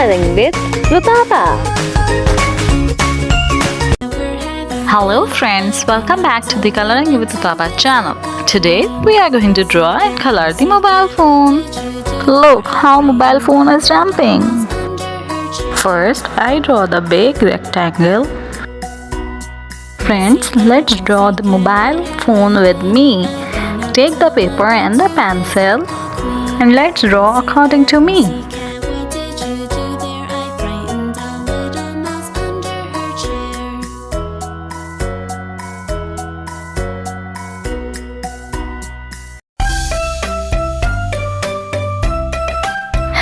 Coloring with Rutaba. Hello friends, welcome back to the Coloring with Rutaba channel. Today we are going to draw and color the mobile phone. Look how mobile phone is jumping. First, I draw the big rectangle. Friends, let's draw the mobile phone with me. Take the paper and the pencil and let's draw according to me.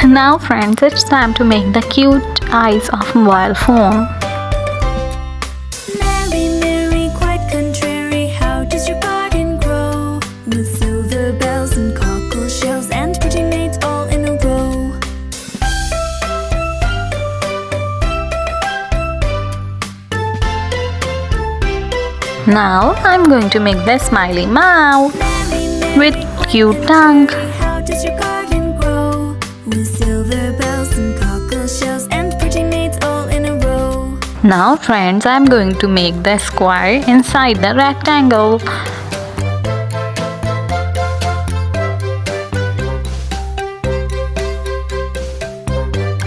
Now friends, it's time to make the cute eyes of mobile phone. Mary, Mary, quite contrary, how does your garden grow? With silver bells and cockle shells and pretty maids all in a row. Now I'm going to make the smiley mouth with cute tongue. How does your garden grow? With silver bells and cockle shells and pretty maids all in a row. Now friends, I'm going to make the square inside the rectangle.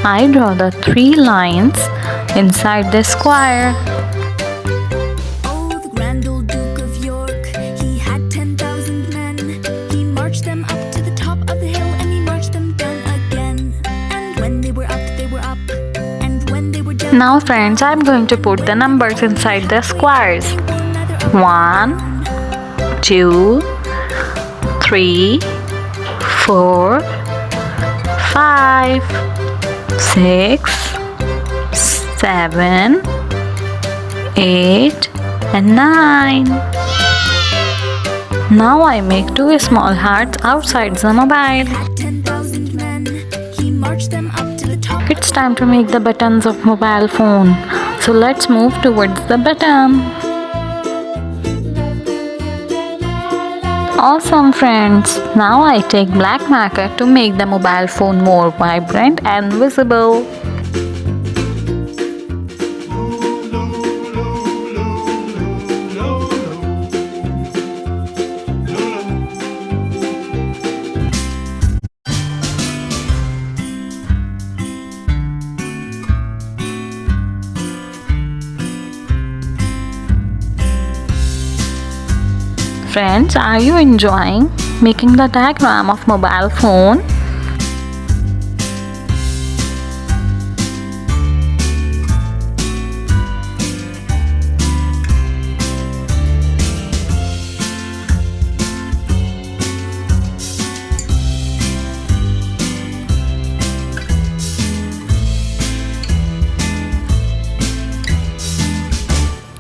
I draw the 3 lines inside the square. Oh, the grand old Duke of York, he had 10,000 men. He marched them up to the top of the hill and he marched them down again. And when they were up, they were up. And when they were down, Now friends, I'm going to put the numbers inside the squares. 1, 2, 3, 4, 5, 6, 7, 8 and 9. Now I make 2 small hearts outside the mobile. 10,000 men. He marched them up to the top. It's time to make the buttons of mobile phone. So let's move towards the button. Awesome friends! Now I take black marker to make the mobile phone more vibrant and visible. Friends, are you enjoying making the diagram of mobile phone?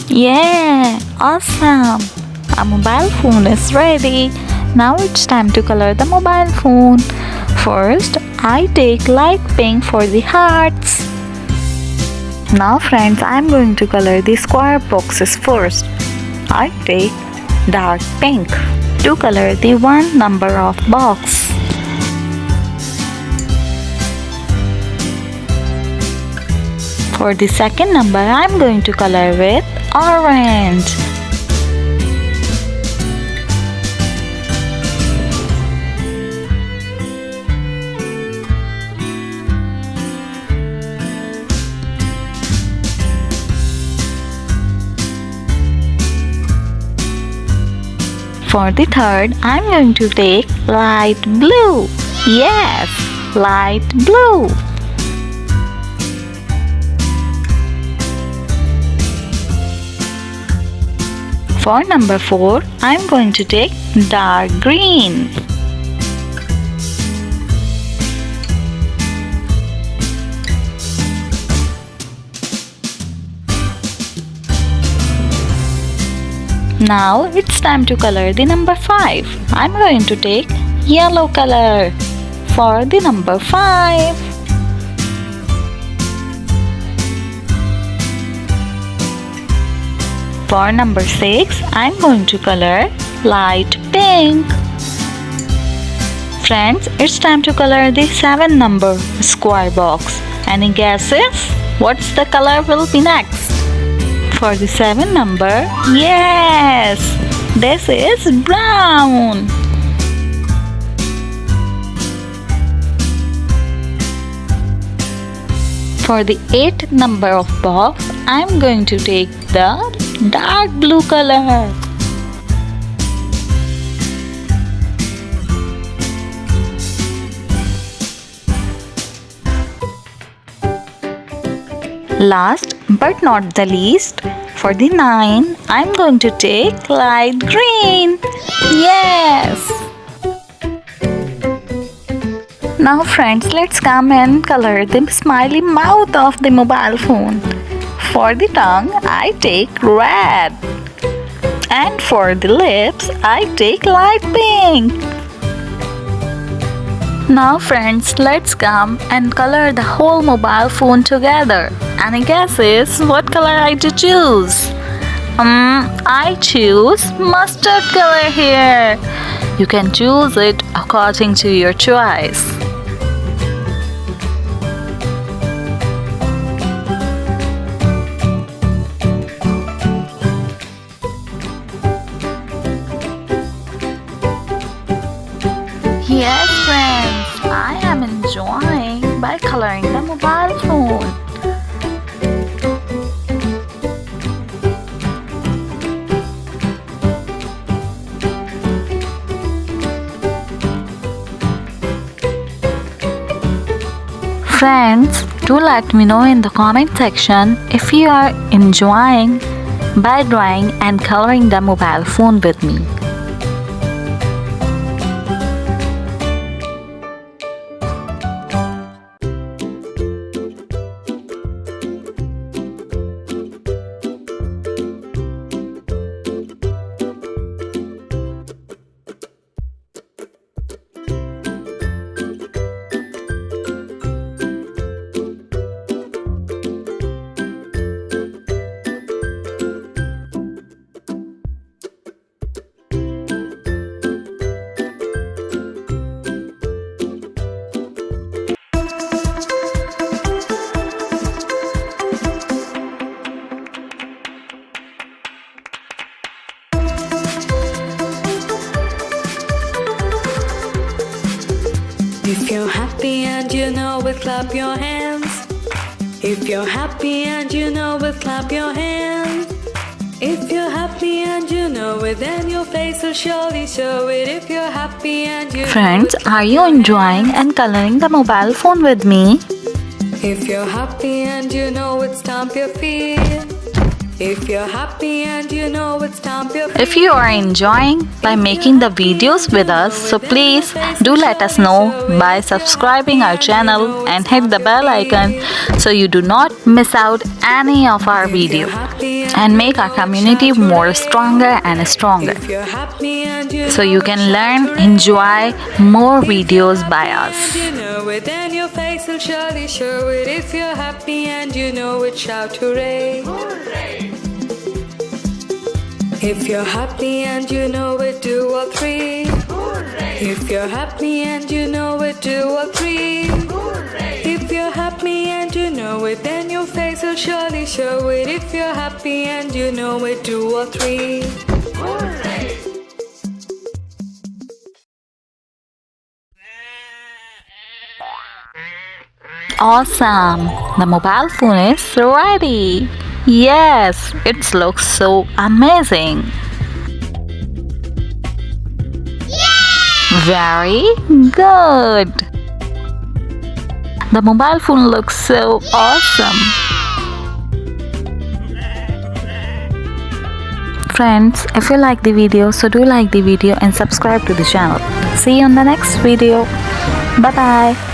Yeah, awesome! Our mobile phone is ready. Now it's time to color the mobile phone. First, I take light pink for the hearts. Now friends, I'm going to color the square boxes first. I take dark pink to color the 1 number of box. For the second number, I'm going to color with orange. For the third, I'm going to take light blue. Yes, light blue. For number 4, I'm going to take dark green. Now it's time to color the number 5. I'm going to take yellow color for the number 5. For number 6, I'm going to color light pink. Friends, it's time to color the 7 number square box. Any guesses? What's the color will be next? For the 7 number, yes, this is brown. For the 8th number of box, I'm going to take the dark blue color. Last but not the least, for the 9, I'm going to take light green. Yes! Now friends, let's come and color the smiley mouth of the mobile phone. For the tongue, I take red. And for the lips, I take light pink. Now friends, let's come and color the whole mobile phone together. Any guesses what color I to choose? I choose mustard color here. You can choose it according to your choice. Yes friends, I am enjoying by coloring the mobile phone. Friends, do let me know in the comment section if you are enjoying by drawing and coloring the mobile phone with me. If you're happy and you know it, clap your hands. If you're happy and you know it, clap your hands. If you're happy and you know it, then your face will surely show it. If you're happy and you Friends, know it, are you enjoying and coloring the mobile phone with me? if you're happy and you know it, stomp your feet. If you're happy and you know it, stomp your feet. If you are enjoying by making the videos with us, so please do let us know by subscribing our channel and hit the bell icon so you do not miss out any of our video and make our community more stronger and stronger. If you're happy and you So know you it, can shout learn, hooray. enjoy more videos by us. You know it, then your face will surely show it. If you're happy and you know it, shout hooray. If you're happy and you know it, do all three. If you're happy and you know it, do all three. If you're happy and you know it, then your face will surely show it. If you're happy and you know it, do all three. Awesome! The mobile phone is ready. Yes, it looks so amazing. Very good. The mobile phone looks so awesome. Friends, if you like the video, so do like the video and subscribe to the channel. See you on the next video. Bye bye.